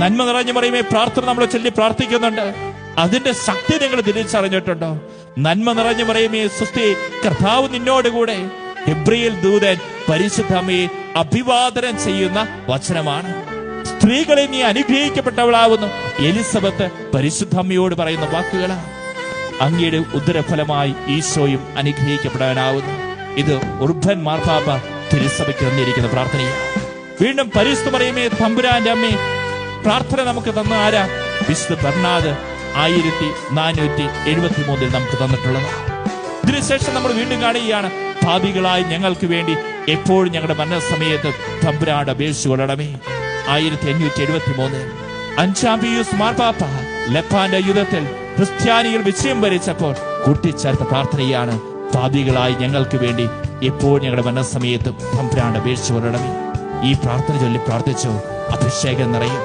നന്മ നിറഞ്ഞ മറിയമേ പ്രാർത്ഥന നമ്മൾ ചൊല്ലി പ്രാർത്ഥിക്കുന്നുണ്ട്. അതിന്റെ ശക്തി നിങ്ങൾ തിരിച്ചറിഞ്ഞിട്ടുണ്ടോ? നന്മ നിറഞ്ഞ മറിയമേ സ്വസ്തി, കർത്താവ് നിന്നോടുകൂടെ. ഗബ്രിയേൽ ദൂതൻ പരിശുദ്ധ അമ്മയെ അഭിവാദനം ചെയ്യുന്ന വചനമാണ്. സ്ത്രീകളെ നീ അനുഗ്രഹിക്കപ്പെട്ടവളാവുന്നു. എലിസബത്ത് പരിശുദ്ധ അമ്മയോട് പറയുന്ന വാക്കുകളാണ്. അങ്ങയുടെ ഉദരഫലമായി ഈശോയും അനുഗ്രഹിക്കപ്പെടാനാവുന്നു. ഇത് ഉർബൻ മാർപ്പാപ്പ തിരുസഭയ്ക്ക് തന്നിരിക്കുന്ന പ്രാർത്ഥനയാണ്. വീണ്ടും പരിശുദ്ധ മറിയമേ തമ്പുരാന്റെ അമ്മേ, പ്രാർത്ഥന നമുക്ക് തന്ന ആരാ? വിശുദ്ധ ബർണാദ് 1473 നമുക്ക് തന്നിട്ടുള്ളത്. ഇതിനുശേഷം നമ്മൾ വീണ്ടും കാണുകയാണ്, പാപികളായി ഞങ്ങൾക്ക് വേണ്ടി എപ്പോഴും ഞങ്ങളുടെ മരണസമയത്ത് തമ്പുരാന്റെ അപേക്ഷിച്ചുകൊള്ളണമേ. 1573 5-ാം പിയൂസ് മാർപ്പാപ്പ ലെപ്പാന്റെ യുദ്ധത്തിൽ ക്രിസ്ത്യാനികൾ വിജയം വരിച്ചപ്പോൾ കൂട്ടിച്ചേർത്ത പ്രാർത്ഥനയാണ്, പാപികളായി ഞങ്ങൾക്ക് വേണ്ടി എപ്പോഴും ഞങ്ങളുടെ മരണസമയത്തും തമ്പുരാന്റെ അപേക്ഷിച്ചുകൊള്ളണമേ. ഈ പ്രാർത്ഥന ചൊല്ലി പ്രാർത്ഥിച്ചോ, അഭിഷേകം നിറയും.